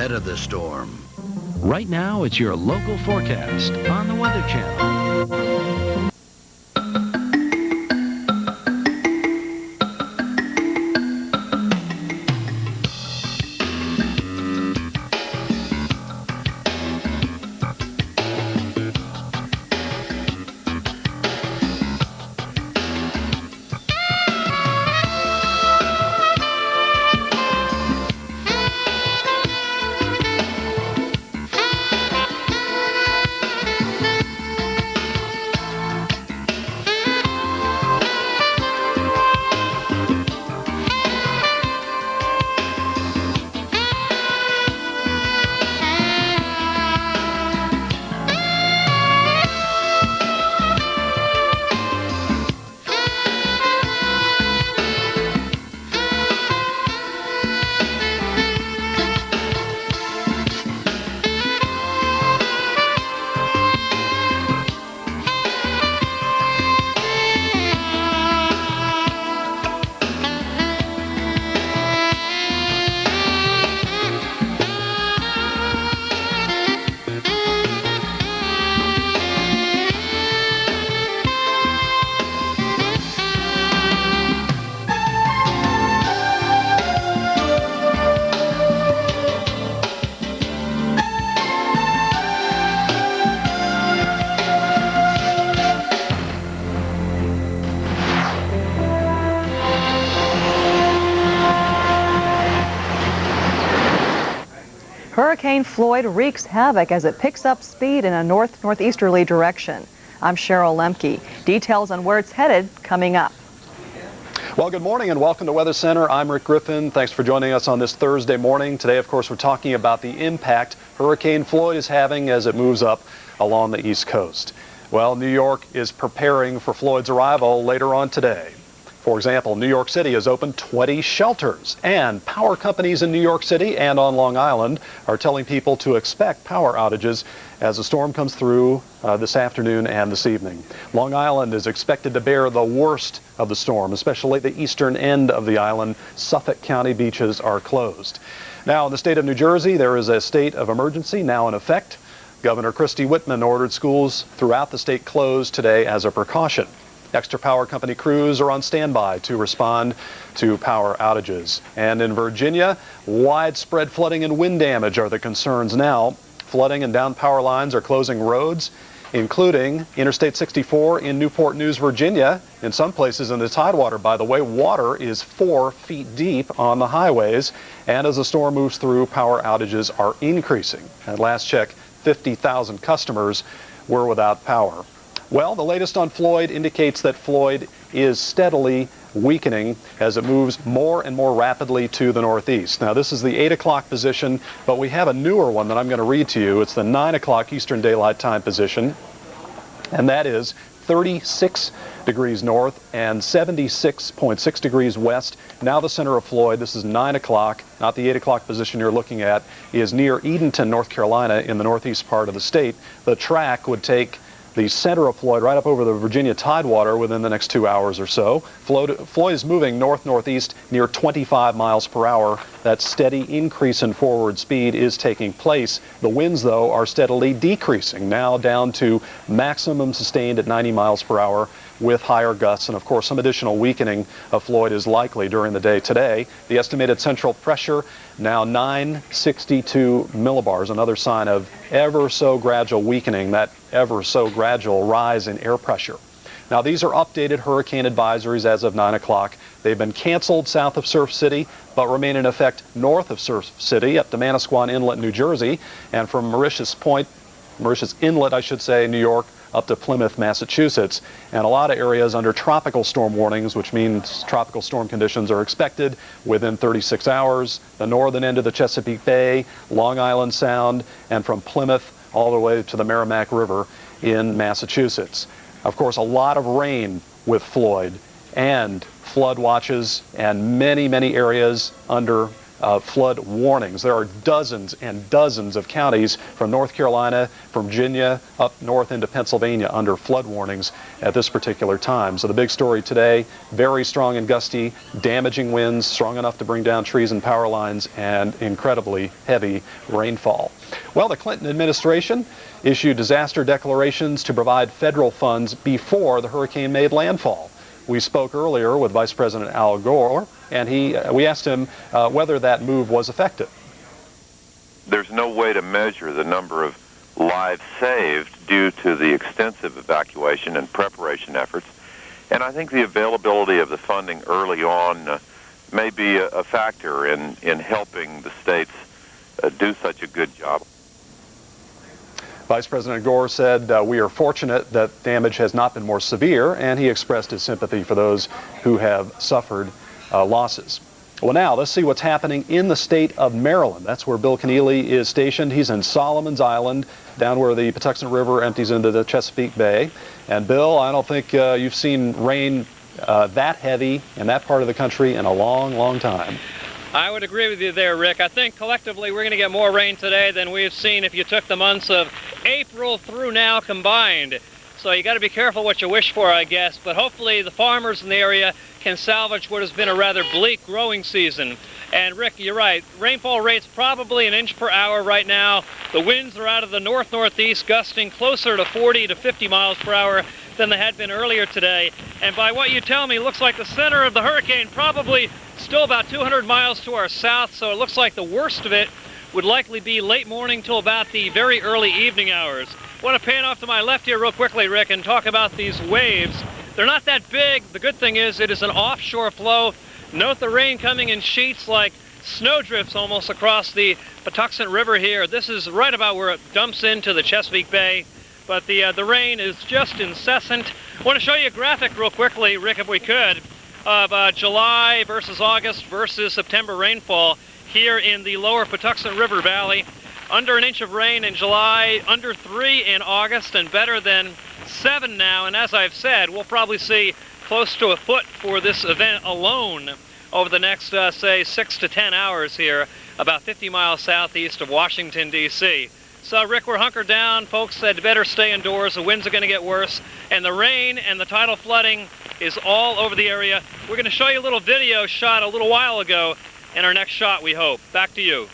ahead of the storm. Right now, it's your local forecast on the Weather Channel. Hurricane Floyd wreaks havoc as it picks up speed in a northeasterly direction. I'm Cheryl Lemke. Details on where it's headed coming up. Well, good morning and welcome to Weather Center. I'm Rick Griffin. Thanks for joining us on this Thursday morning. Today, of course, we're talking about the impact Hurricane Floyd is having as it moves up along the East Coast. Well, New York is preparing for Floyd's arrival later on today. For example, New York City has opened 20 shelters, and power companies in New York City and on Long Island are telling people to expect power outages as the storm comes through this afternoon and this evening. Long Island is expected to bear the worst of the storm, especially the eastern end of the island. Suffolk County beaches are closed. Now, in the state of New Jersey, there is a state of emergency now in effect. Governor Christie Whitman ordered schools throughout the state closed today as a precaution. Extra power company crews are on standby to respond to power outages. And in Virginia, widespread flooding and wind damage are the concerns now. Flooding and down power lines are closing roads, including Interstate 64 in Newport News, Virginia. In some places in the Tidewater, by the way, water is 4 feet deep on the highways. And as the storm moves through, power outages are increasing. At last check, 50,000 customers were without power. Well, the latest on Floyd indicates that Floyd is steadily weakening as it moves more and more rapidly to the northeast. Now, this is the 8 o'clock position, but we have a newer one that I'm going to read to you. It's the 9 o'clock Eastern Daylight Time position, and that is 36 degrees north and 76.6 degrees west. Now the center of Floyd, this is 9 o'clock, not the 8 o'clock position you're looking at, is near Edenton, North Carolina, in the northeast part of the state. The track would take the center of Floyd right up over the Virginia Tidewater within the next 2 hours or so. Floyd is moving north-northeast near 25 miles per hour. That steady increase in forward speed is taking place. The winds, though, are steadily decreasing, now down to maximum sustained at 90 miles per hour with higher gusts. And, of course, some additional weakening of Floyd is likely during the day today. The estimated central pressure now 962 millibars, another sign of ever so gradual weakening, that ever so gradual rise in air pressure. Now, these are updated hurricane advisories as of 9 o'clock. They've been canceled south of Surf City, but remain in effect north of Surf City up to Manasquan Inlet, New Jersey, and from Mauritius Inlet, I should say, New York, up to Plymouth, Massachusetts. And a lot of areas under tropical storm warnings, which means tropical storm conditions are expected within 36 hours. The northern end of the Chesapeake Bay, Long Island Sound, and from Plymouth all the way to the Merrimack River in Massachusetts. Of course, a lot of rain with Floyd and flood watches and many, many areas under flood warnings. There are dozens and dozens of counties from North Carolina, from Virginia, up north into Pennsylvania under flood warnings at this particular time. So the big story today, very strong and gusty, damaging winds, strong enough to bring down trees and power lines, and incredibly heavy rainfall. Well, the Clinton administration issued disaster declarations to provide federal funds before the hurricane made landfall. We spoke earlier with Vice President Al Gore, and we asked him whether that move was effective. There's no way to measure the number of lives saved due to the extensive evacuation and preparation efforts, and I think the availability of the funding early on may be a factor in helping the states do such a good job. Vice President Gore said, we are fortunate that damage has not been more severe, and he expressed his sympathy for those who have suffered losses. Well, now let's see what's happening in the state of Maryland. That's where Bill Keneally is stationed. He's in Solomon's Island, down where the Patuxent River empties into the Chesapeake Bay. And Bill, I don't think you've seen rain that heavy in that part of the country in a long, long time. I would agree with you there, Rick. I think collectively we're going to get more rain today than we've seen if you took the months of April through now combined. So you got to be careful what you wish for, I guess. But hopefully the farmers in the area can salvage what has been a rather bleak growing season. And Rick, you're right. Rainfall rate's probably an inch per hour right now. The winds are out of the north-northeast, gusting closer to 40 to 50 miles per hour than they had been earlier today. And by what you tell me, it looks like the center of the hurricane probably still about 200 miles to our south, so it looks like the worst of it would likely be late morning till about the very early evening hours. I want to pan off to my left here real quickly, Rick, and talk about these waves. They're not that big. The good thing is it is an offshore flow. Note the rain coming in sheets like snowdrifts almost across the Patuxent River here. This is right about where it dumps into the Chesapeake Bay. But the rain is just incessant. I want to show you a graphic real quickly, Rick, if we could, of July versus August versus September rainfall here in the lower Patuxent River Valley. Under an inch of rain in July, under 3 in August, and better than 7 now. And as I've said, we'll probably see close to a foot for this event alone over the next, say, 6 to 10 hours here, about 50 miles southeast of Washington, D.C. So, Rick, we're hunkered down. Folks said better stay indoors. The winds are going to get worse. And the rain and the tidal flooding is all over the area. We're going to show you a little video shot a little while ago in our next shot, we hope. Back to you.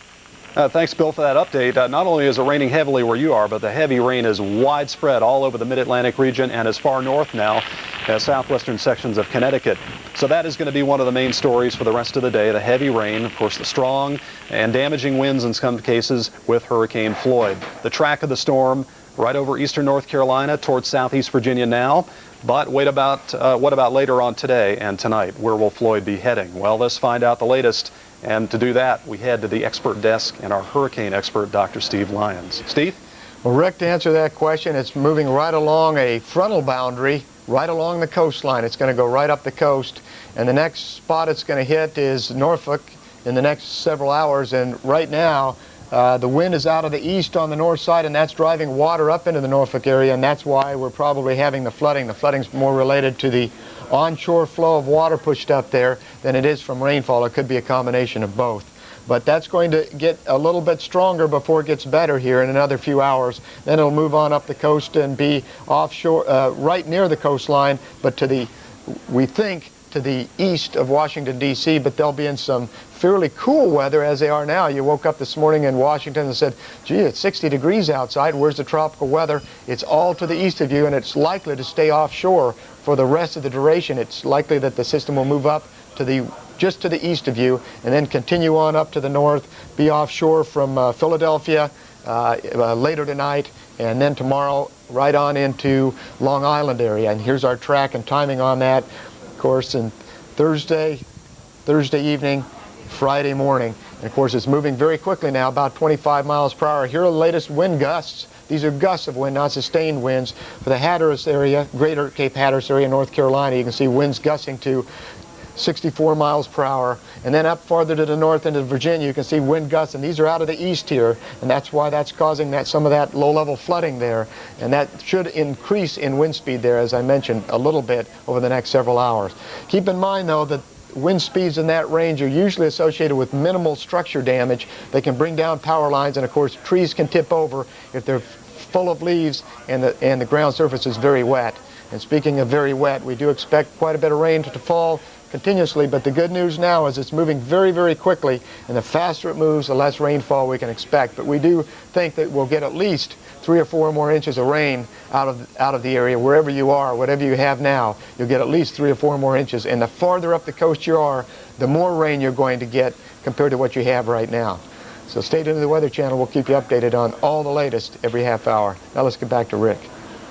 Thanks, Bill, for that update. Not only is it raining heavily where you are, but the heavy rain is widespread all over the mid-Atlantic region and as far north now as southwestern sections of Connecticut. So that is going to be one of the main stories for the rest of the day, the heavy rain, of course, the strong and damaging winds in some cases with Hurricane Floyd. The track of the storm right over eastern North Carolina towards southeast Virginia now. But what about later on today and tonight? Where will Floyd be heading? Well, let's find out the latest. And to do that, we head to the expert desk and our hurricane expert, Dr. Steve Lyons. Steve? Well, Rick, to answer that question, it's moving right along a frontal boundary, right along the coastline. It's going to go right up the coast. And the next spot it's going to hit is Norfolk in the next several hours. And right now, the wind is out of the east on the north side, and that's driving water up into the Norfolk area, and that's why we're probably having the flooding. The flooding's more related to the onshore flow of water pushed up there than it is from rainfall. It could be a combination of both. But that's going to get a little bit stronger before it gets better here in another few hours. Then it'll move on up the coast and be offshore, right near the coastline, but to the, we think, to the east of Washington, D.C., but they'll be in some fairly cool weather as they are now. You woke up this morning in Washington and said, gee, it's 60 degrees outside. Where's the tropical weather? It's all to the east of you, and it's likely to stay offshore for the rest of the duration. It's likely that the system will move up to the just to the east of you and then continue on up to the north, be offshore from Philadelphia later tonight, and then tomorrow right on into Long Island area. And here's our track and timing on that. Of course, in Thursday evening, Friday morning. And of course, it's moving very quickly now, about 25 miles per hour. Here are the latest wind gusts. These are gusts of wind, not sustained winds. For the Hatteras area, greater Cape Hatteras area, North Carolina, you can see winds gusting to 64 miles per hour. And then up farther to the north into Virginia, you can see wind gusts, and these are out of the east here, and that's why that's causing that some of that low-level flooding there. And that should increase in wind speed there, as I mentioned, a little bit over the next several hours. Keep in mind, though, that wind speeds in that range are usually associated with minimal structure damage. They can bring down power lines, and of course trees can tip over if they're full of leaves and the ground surface is very wet. And speaking of very wet, we do expect quite a bit of rain to fall continuously, but the good news now is it's moving very, very quickly, and the faster it moves, the less rainfall we can expect. But we do think that we'll get at least 3 or 4 more inches of rain out of the area. Wherever you are, whatever you have now, you'll get at least 3 or 4 more inches. And the farther up the coast you are, the more rain you're going to get compared to what you have right now. So stay tuned to the Weather Channel. We'll keep you updated on all the latest every half hour. Now let's get back to Rick.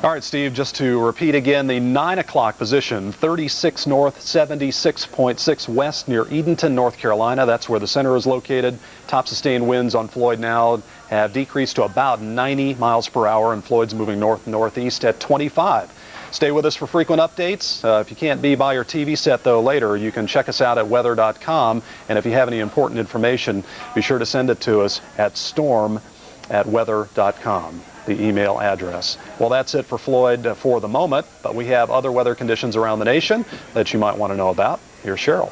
All right, Steve, just to repeat again, the 9 o'clock position, 36 north, 76.6 west near Edenton, North Carolina. That's where the center is located. Top sustained winds on Floyd now have decreased to about 90 miles per hour, and Floyd's moving north-northeast at 25. Stay with us for frequent updates. If you can't be by your TV set, though, later, you can check us out at weather.com. And if you have any important information, be sure to send it to us at storm@weather.com. the email address. Well, that's it for Floyd for the moment, but we have other weather conditions around the nation that you might want to know about. Here's Cheryl.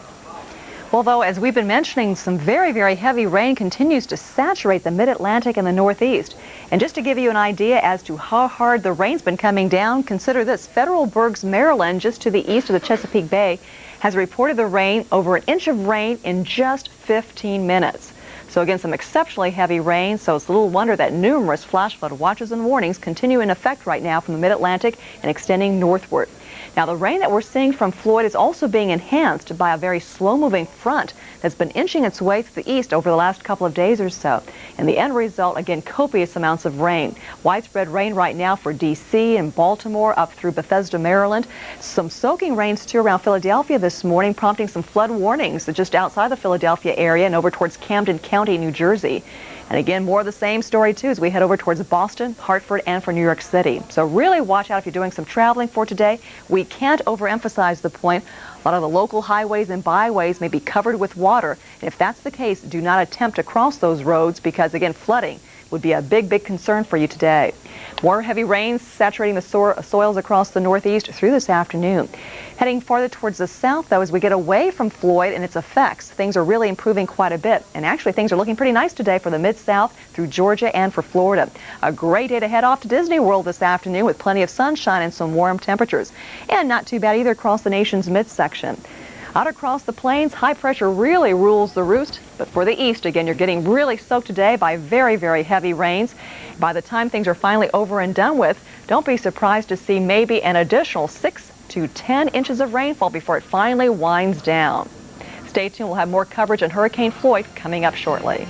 Well, though, as we've been mentioning, some very, very heavy rain continues to saturate the mid-Atlantic and the Northeast. And just to give you an idea as to how hard the rain's been coming down, consider this. Federal Bergs, Maryland, just to the east of the Chesapeake Bay, has reported the rain, over an inch of rain in just 15 minutes. So again, some exceptionally heavy rain, so it's little wonder that numerous flash flood watches and warnings continue in effect right now from the mid-Atlantic and extending northward. Now, the rain that we're seeing from Floyd is also being enhanced by a very slow-moving front that's been inching its way to the east over the last couple of days or so. And the end result, again, copious amounts of rain. Widespread rain right now for D.C. and Baltimore up through Bethesda, Maryland. Some soaking rains, too, around Philadelphia this morning, prompting some flood warnings just outside the Philadelphia area and over towards Camden County, New Jersey. And again, more of the same story, too, as we head over towards Boston, Hartford, and for New York City. So really watch out if you're doing some traveling for today. We can't overemphasize the point. A lot of the local highways and byways may be covered with water. And if that's the case, do not attempt to cross those roads because, again, flooding would be a big, big concern for you today. More heavy rains saturating the soils across the Northeast through this afternoon. Heading farther towards the south, though, as we get away from Floyd and its effects, things are really improving quite a bit. And actually, things are looking pretty nice today for the Mid-South through Georgia and for Florida. A great day to head off to Disney World this afternoon with plenty of sunshine and some warm temperatures. And not too bad either across the nation's midsection. Out across the plains, high pressure really rules the roost. But for the east, again, you're getting really soaked today by very, very heavy rains. By the time things are finally over and done with, don't be surprised to see maybe an additional 6 to 10 inches of rainfall before it finally winds down. Stay tuned. We'll have more coverage on Hurricane Floyd coming up shortly.